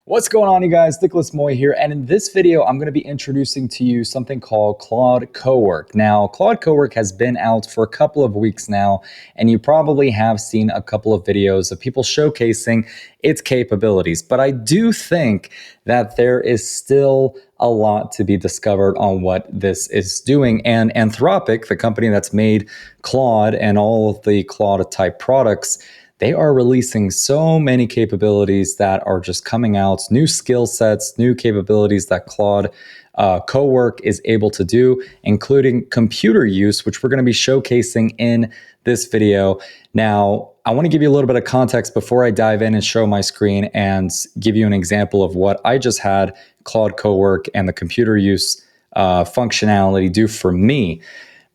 What's going on, you guys? Nicholas Moy here, and in this video, I'm going to be introducing to you something called Claude Cowork. Now, Claude Cowork has been out for a couple of weeks now, and you probably have seen a couple of videos of people showcasing its capabilities. But I do think that there is still a lot to be discovered on what this is doing. And Anthropic, the company that's made Claude and all of the Claude type products, they are releasing so many capabilities that are just coming out, new skill sets, new capabilities that Claude Cowork is able to do, including computer use, which we're going to be showcasing in this video. Now, I want to give you a little bit of context before I dive in and show my screen and give you an example of what I just had Claude Cowork and the computer use functionality do for me.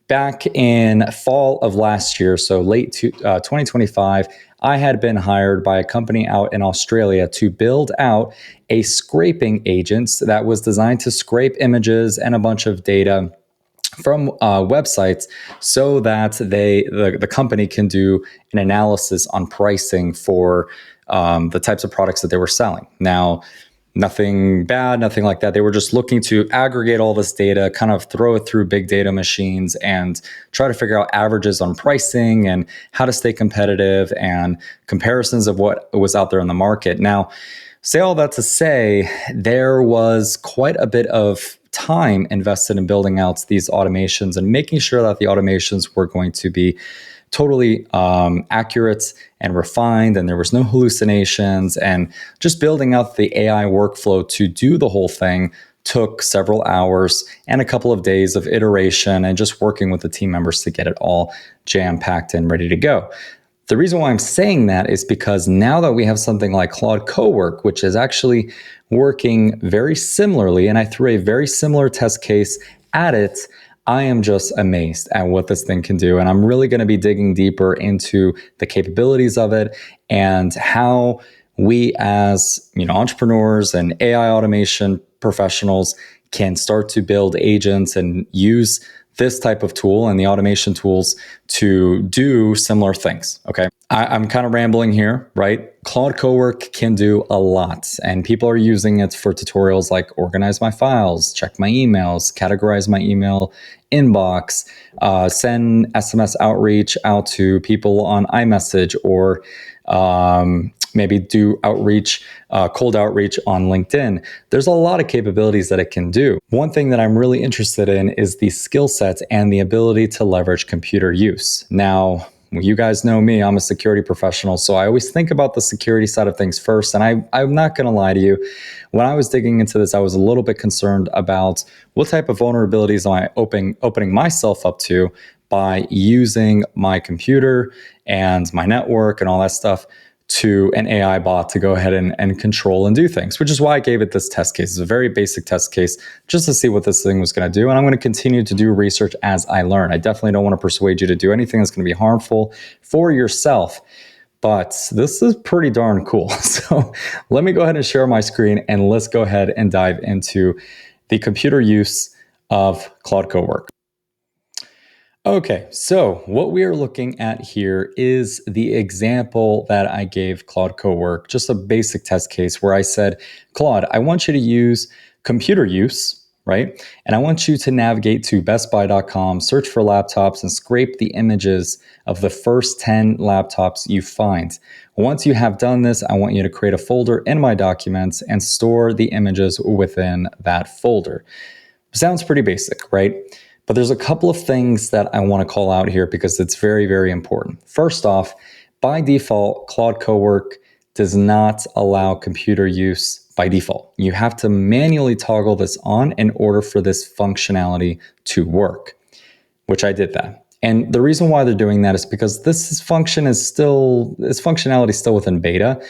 Back in fall of last year, so late 2025, I had been hired by a company out in Australia to build out a scraping agent that was designed to scrape images and a bunch of data from websites so that the company can do an analysis on pricing for the types of products that they were selling. Now, nothing bad, nothing like that. They were just looking to aggregate all this data, kind of throw it through big data machines and try to figure out averages on pricing and how to stay competitive and comparisons of what was out there in the market. Now, say all that to say, there was quite a bit of time invested in building out these automations and making sure that the automations were going to be totally accurate and refined, and there was no hallucinations, and just building out the AI workflow to do the whole thing took several hours and a couple of days of iteration and just working with the team members to get it all jam-packed and ready to go. The reason why I'm saying that is because now that we have something like Claude Cowork, which is actually working very similarly, and I threw a very similar test case at it, I am just amazed at what this thing can do. And I'm really going to be digging deeper into the capabilities of it and how we as entrepreneurs and AI automation professionals can start to build agents and use this type of tool and the automation tools to do similar things. Okay. I'm kind of rambling here, right? Claude Cowork can do a lot, and people are using it for tutorials like organize my files, check my emails, categorize my email inbox, send SMS outreach out to people on iMessage, or maybe do outreach, cold outreach on LinkedIn. There's a lot of capabilities that it can do. One thing that I'm really interested in is the skill sets and the ability to leverage computer use. Now, you guys know me, I'm a security professional, so I always think about the security side of things first. And I'm not going to lie to you, when I was digging into this, I was a little bit concerned about what type of vulnerabilities am I opening myself up to by using my computer and my network and all that stuff to an AI bot to go ahead and control and do things, which is why I gave it this test case. It's a very basic test case just to see what this thing was going to do. And I'm going to continue to do research as I learn. I definitely don't want to persuade you to do anything that's going to be harmful for yourself, but this is pretty darn cool. So let me go ahead and share my screen and let's go ahead and dive into the computer use of Claude Cowork. Okay, so what we are looking at here is the example that I gave Claude Cowork, just a basic test case where I said, Claude, I want you to use computer use, right? And I want you to navigate to bestbuy.com, search for laptops, and scrape the images of the first 10 laptops you find. Once you have done this, I want you to create a folder in my documents and store the images within that folder. Sounds pretty basic, right? But there's a couple of things that I want to call out here because it's very, very important. First off, by default, Claude Cowork does not allow computer use by default. You have to manually toggle this on in order for this functionality to work, which I did that. And the reason why they're doing that is because this functionality is still within beta.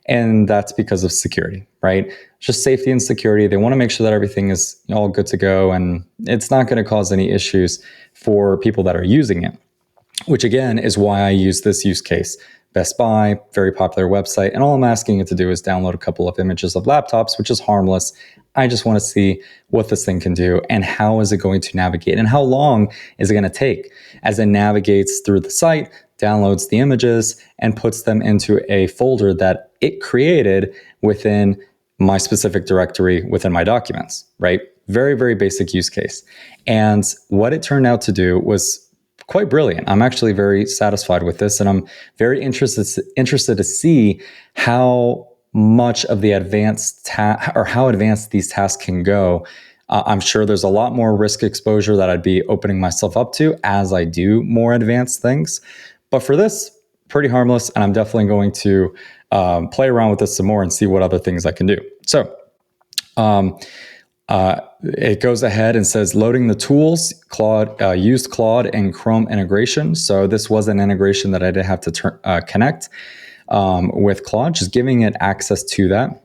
And that's because of security, right? Just safety and security. They want to make sure that everything is all good to go and it's not going to cause any issues for people that are using it, which again is why I use this use case. Best Buy, very popular website. And all I'm asking it to do is download a couple of images of laptops, which is harmless. I just want to see what this thing can do and how is it going to navigate and how long is it going to take as it navigates through the site, downloads the images, and puts them into a folder that it created within my specific directory within my documents, right? Very, very basic use case. And what it turned out to do was quite brilliant. I'm actually very satisfied with this, and I'm very interested to see how much of the advanced or how advanced these tasks can go. I'm sure there's a lot more risk exposure that I'd be opening myself up to as I do more advanced things. But for this, pretty harmless, and I'm definitely going to play around with this some more and see what other things I can do. So it goes ahead and says loading the tools. Claude used Claude and Chrome integration. So this was an integration that I did have to connect with Claude, just giving it access to that.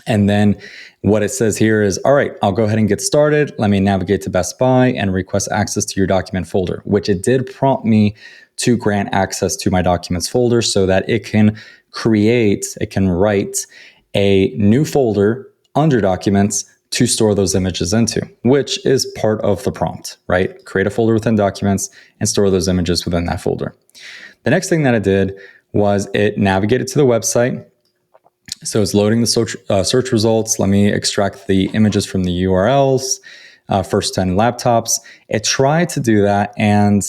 And then what it says here is, all right, I'll go ahead and get started. Let me navigate to Best Buy and request access to your document folder, which it did prompt me to grant access to my documents folder so that it can write a new folder under documents to store those images into, which is part of the prompt, right? Create a folder within documents and store those images within that folder. The next thing that it did was it navigated to the website. So it's loading the search results. Let me extract the images from the URLs, first 10 laptops. It tried to do that, and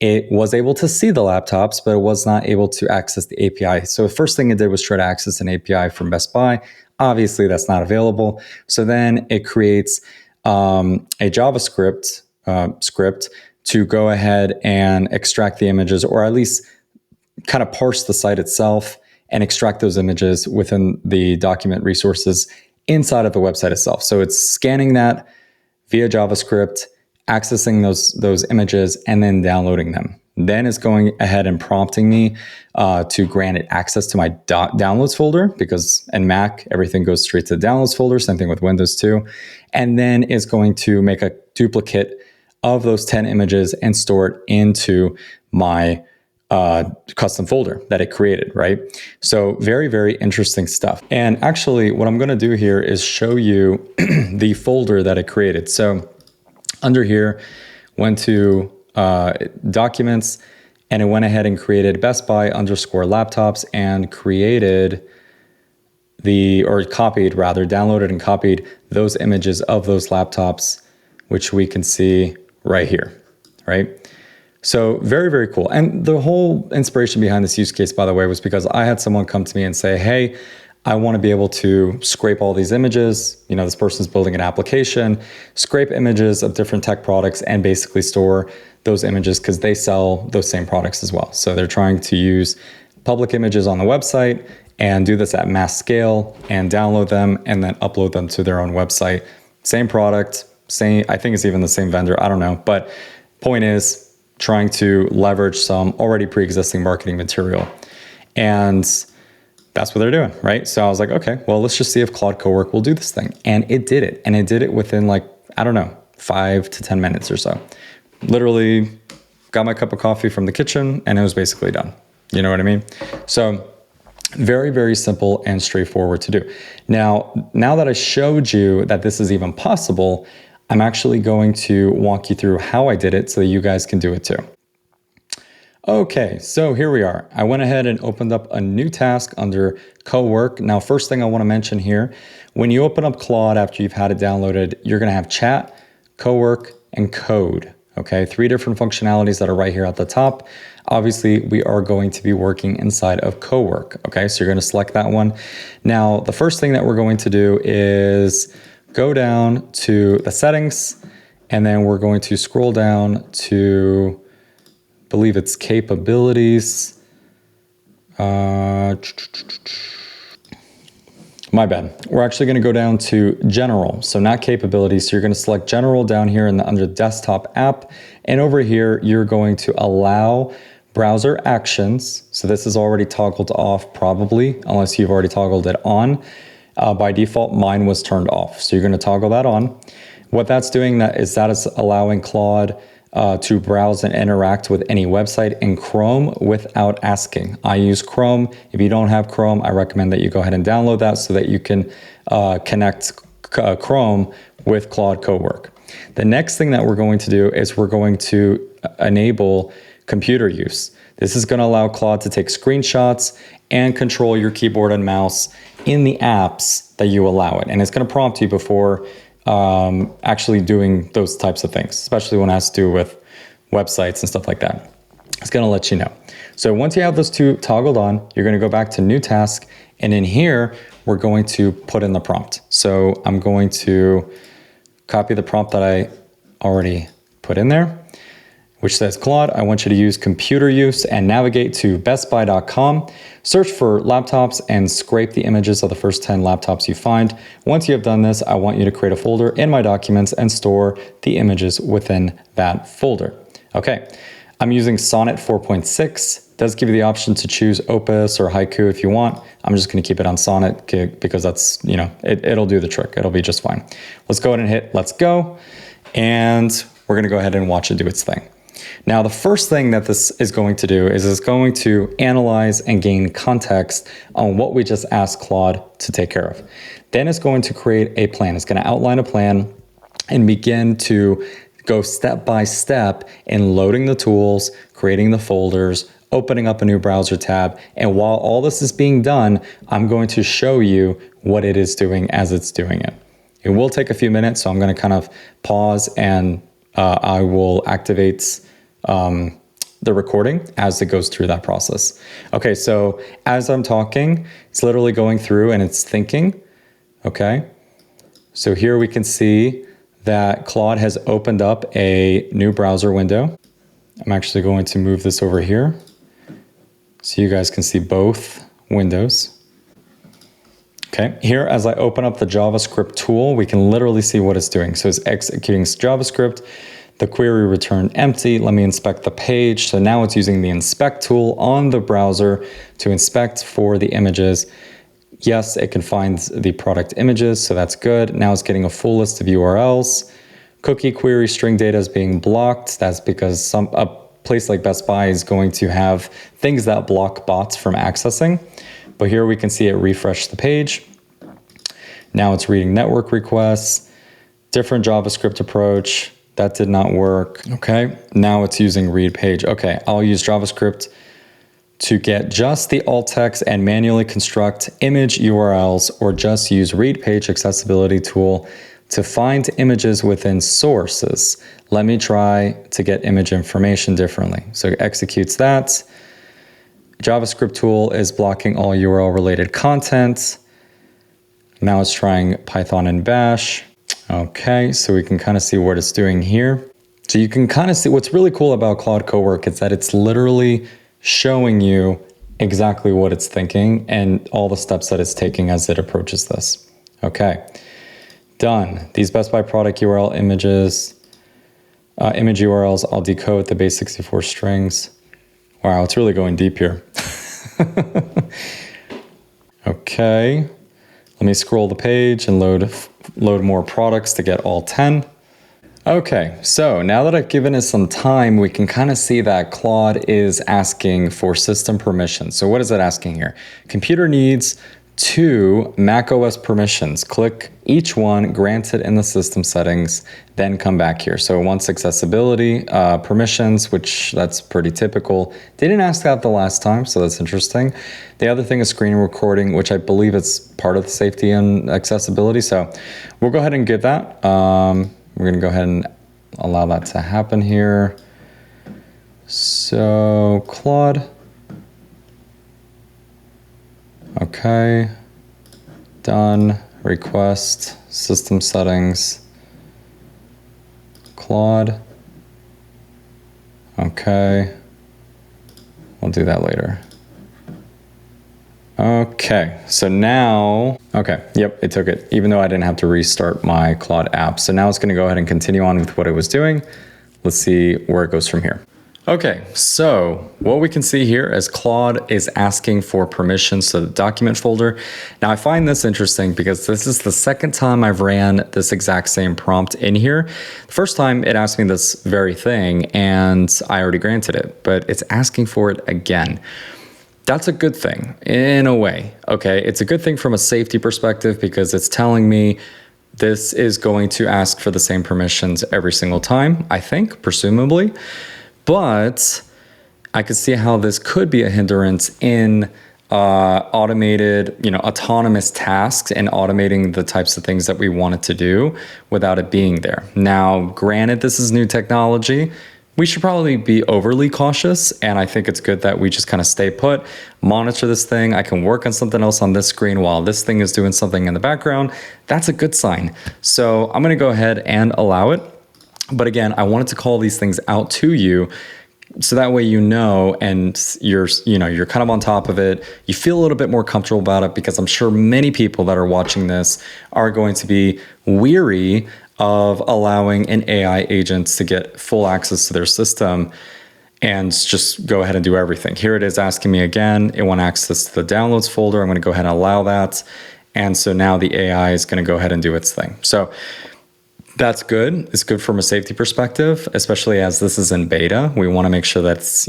it was able to see the laptops, but it was not able to access the API. So the first thing it did was try to access an API from Best Buy. Obviously, that's not available. So then it creates a JavaScript script to go ahead and extract the images, or at least kind of parse the site itself and extract those images within the document resources inside of the website itself. So it's scanning that via JavaScript, accessing those images, and then downloading them. Then it's going ahead and prompting me to grant it access to my downloads folder, because in Mac, everything goes straight to the downloads folder, same thing with Windows too. And then it's going to make a duplicate of those 10 images and store it into my custom folder that it created, right? So very, very interesting stuff. And actually what I'm going to do here is show you the folder that it created. So under here, went to documents, and it went ahead and created Best Buy _ laptops and created downloaded and copied those images of those laptops, which we can see right here, right? So very, very cool. And the whole inspiration behind this use case, by the way, was because I had someone come to me and say, hey, I want to be able to scrape all these images. You know, this person's building an application, scrape images of different tech products and basically store those images because they sell those same products as well. So they're trying to use public images on the website and do this at mass scale and download them and then upload them to their own website. Same product, I think it's even the same vendor. I don't know. But point is, trying to leverage some already pre-existing marketing material. And that's what they're doing, right? So I was like, okay, well, let's just see if Claude Cowork will do this thing. And it did it. And it did it within 5 to 10 minutes or so. Literally got my cup of coffee from the kitchen and it was basically done. You know what I mean? So very, very simple and straightforward to do. Now that I showed you that this is even possible, I'm actually going to walk you through how I did it so that you guys can do it too. Okay, so here we are. I went ahead and opened up a new task under Cowork. Now, first thing I want to mention here, when you open up Claude after you've had it downloaded, you're going to have chat, Cowork, and code. Okay, 3 different functionalities that are right here at the top. Obviously, we are going to be working inside of Cowork. Okay, so you're going to select that one. Now, the first thing that we're going to do is go down to the settings, and then we're going to scroll down to, I believe it's capabilities. My bad. We're actually going to go down to general, so not capabilities. So you're going to select general down here under desktop app, and over here you're going to allow browser actions. So this is already toggled off probably, unless you've already toggled it on. By default, mine was turned off. So you're going to toggle that on. What that's doing is allowing Claude to browse and interact with any website in Chrome without asking. I use Chrome. If you don't have Chrome, I recommend that you go ahead and download that so that you can connect Chrome with Claude Cowork. The next thing that we're going to do is we're going to enable computer use. This is going to allow Claude to take screenshots and control your keyboard and mouse in the apps that you allow it. And it's going to prompt you before actually doing those types of things, especially when it has to do with websites and stuff like that. It's going to let you know. So once you have those two toggled on, you're going to go back to new task. And in here, we're going to put in the prompt. So I'm going to copy the prompt that I already put in there, which says, Claude, I want you to use computer use and navigate to bestbuy.com, search for laptops and scrape the images of the first 10 laptops you find. Once you have done this, I want you to create a folder in my documents and store the images within that folder. Okay, I'm using Sonnet 4.6. Does give you the option to choose Opus or Haiku if you want. I'm just gonna keep it on Sonnet because that's, you know, it'll do the trick. It'll be just fine. Let's go ahead and hit let's go. And we're gonna go ahead and watch it do its thing. Now, the first thing that this is going to do is it's going to analyze and gain context on what we just asked Claude to take care of. Then it's going to create a plan. It's going to outline a plan and begin to go step by step in loading the tools, creating the folders, opening up a new browser tab. And while all this is being done, I'm going to show you what it is doing as it's doing it. It will take a few minutes, so I'm going to kind of pause and I will activate the recording as it goes through that process. Okay, so as I'm talking, it's literally going through and it's thinking. Okay, so here we can see that Claude has opened up a new browser window. I'm actually going to move this over here so you guys can see both windows. Okay, here as I open up the JavaScript tool, we can literally see what it's doing. So it's executing JavaScript. The query returned empty. Let me inspect the page. So now it's using the inspect tool on the browser to inspect for the images. Yes, it can find the product images, so that's good. Now it's getting a full list of URLs. Cookie query string data is being blocked. That's because a place like Best Buy is going to have things that block bots from accessing. But here we can see it refresh the page. Now it's reading network requests, different JavaScript approach. That did not work. Okay, now it's using read page. Okay, I'll use JavaScript to get just the alt text and manually construct image URLs, or just use read page accessibility tool to find images within sources. Let me try to get image information differently. So it executes that. JavaScript tool is blocking all URL related content. Now it's trying Python and Bash. Okay, so we can kind of see what it's doing here. So you can kind of see what's really cool about Claude Cowork is that it's literally showing you exactly what it's thinking and all the steps that it's taking as it approaches this. Okay, done. These Best Buy product URL images, image URLs, I'll decode the base 64 strings. Wow, it's really going deep here. Okay, let me scroll the page and load more products to get all 10. Okay, so now that I've given it some time, we can kind of see that Claude is asking for system permissions. So what is it asking here? Computer needs 2 macOS permissions. Click each one, grant it in the system settings, then come back here. So it wants accessibility permissions, which that's pretty typical. They didn't ask that the last time, so that's interesting. The other thing is screen recording, which I believe it's part of the safety and accessibility. So we'll go ahead and get that. We're gonna go ahead and allow that to happen here. So Claude. Okay, done, request, system settings, Claude. Okay, we'll do that later. Okay, so now, okay, yep, it took it, even though I didn't have to restart my Claude app. So now it's gonna go ahead and continue on with what it was doing. Let's see where it goes from here. Okay, so what we can see here is Claude is asking for permissions to the document folder. Now I find this interesting because this is the second time I've ran this exact same prompt in here. The first time it asked me this very thing and I already granted it, but it's asking for it again. That's a good thing in a way. Okay, it's a good thing from a safety perspective because it's telling me this is going to ask for the same permissions every single time, I think, presumably. But I could see how this could be a hindrance in automated, autonomous tasks and automating the types of things that we want it to do without it being there. Now, granted, this is new technology. We should probably be overly cautious, and I think it's good that we just kind of stay put, monitor this thing. I can work on something else on this screen while this thing is doing something in the background. That's a good sign. So I'm going to go ahead and allow it. But again, I wanted to call these things out to you so that way and you're kind of on top of it. You feel a little bit more comfortable about it, because I'm sure many people that are watching this are going to be weary of allowing an AI agent to get full access to their system and just go ahead and do everything. Here it is asking me again. It wants access to the downloads folder. I'm going to go ahead and allow that. And so now the AI is going to go ahead and do its thing. So that's good. It's good from a safety perspective, especially as this is in beta. We want to make sure that's,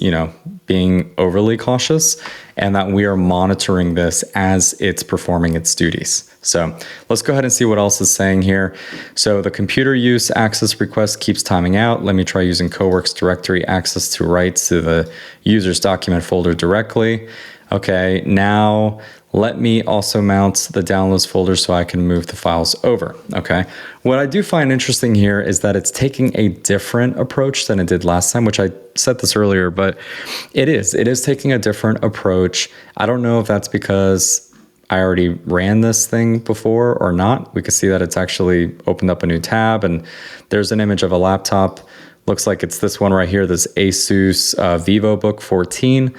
being overly cautious and that we are monitoring this as it's performing its duties. So let's go ahead and see what else is saying here. So the computer use access request keeps timing out. Let me try using Cowork's directory access to writes to the user's document folder directly. Okay, now let me also mount the downloads folder so I can move the files over. Okay, what I do find interesting here is that it's taking a different approach than it did last time, which I said this earlier, but it is taking a different approach. I don't know if that's because I already ran this thing before or not. We can see that it's actually opened up a new tab, and there's an image of a laptop. Looks like it's this one right here, this Asus VivoBook 14.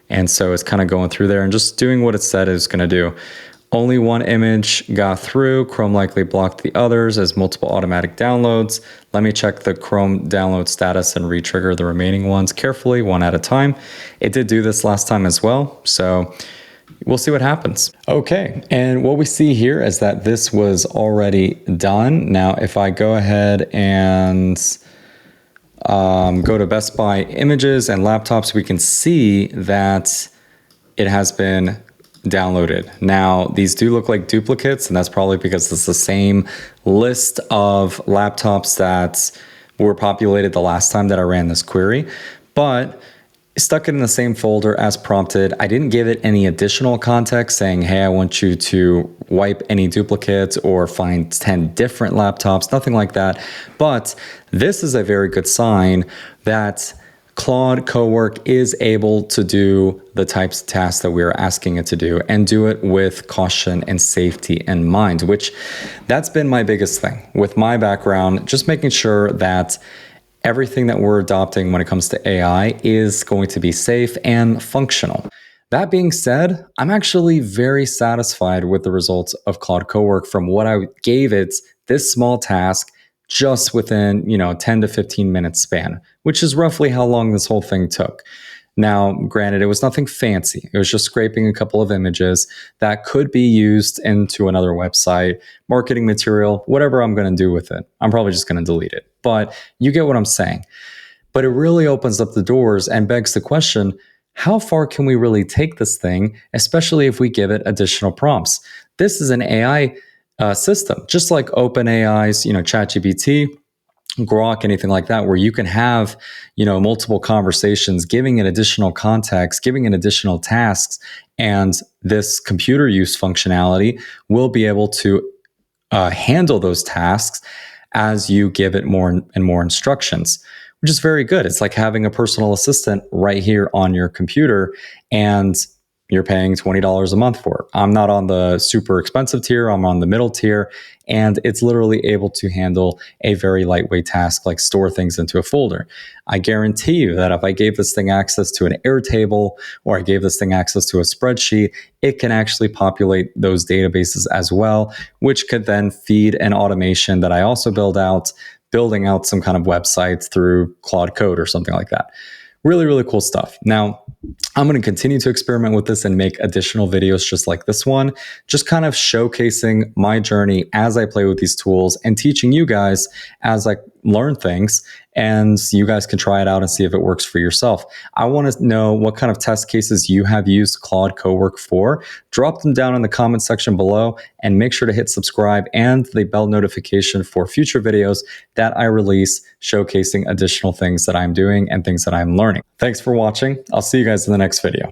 And so it's kind of going through there and just doing what it said it was going to do. Only one image got through. Chrome likely blocked the others as multiple automatic downloads. Let me check the Chrome download status and re-trigger the remaining ones carefully, one at a time. It did do this last time as well, so we'll see what happens. Okay, and what we see here is that this was already done. Now, if I go ahead and go to Best Buy Images and Laptops, we can see that it has been downloaded. Now, these do look like duplicates, and that's probably because it's the same list of laptops that were populated the last time that I ran this query, but stuck it in the same folder as prompted. I didn't give it any additional context saying, hey, I want you to wipe any duplicates or find 10 different laptops, nothing like that. But this is a very good sign that Claude Cowork is able to do the types of tasks that we're asking it to do and do it with caution and safety in mind, which that's been my biggest thing with my background, just making sure that everything that we're adopting when it comes to AI is going to be safe and functional. That being said, I'm actually very satisfied with the results of Claude Cowork from what I gave it this small task just within, 10 to 15 minutes span, which is roughly how long this whole thing took. Now, granted, it was nothing fancy. It was just scraping a couple of images that could be used into another website, marketing material, whatever I'm going to do with it. I'm probably just going to delete it. But you get what I'm saying. But it really opens up the doors and begs the question, how far can we really take this thing, especially if we give it additional prompts? This is an AI system, just like OpenAI's, ChatGPT, Grok, anything like that, where you can have, multiple conversations, giving it additional context, giving it additional tasks, and this computer use functionality will be able to handle those tasks as you give it more and more instructions, which is very good. It's like having a personal assistant right here on your computer, and you're paying $20 a month for it. I'm not on the super expensive tier, I'm on the middle tier, and it's literally able to handle a very lightweight task like store things into a folder. I guarantee you that if I gave this thing access to an Airtable or I gave this thing access to a spreadsheet, it can actually populate those databases as well, which could then feed an automation that I also building out some kind of websites through Claude Code or something like that. Really, really cool stuff. Now, I'm going to continue to experiment with this and make additional videos just like this one, just kind of showcasing my journey as I play with these tools and teaching you guys as I learn things, and you guys can try it out and see if it works for yourself. I want to know what kind of test cases you have used Claude Cowork for. Drop them down in the comment section below, and make sure to hit subscribe and the bell notification for future videos that I release showcasing additional things that I'm doing and things that I'm learning. Thanks for watching. I'll see you guys in the next video.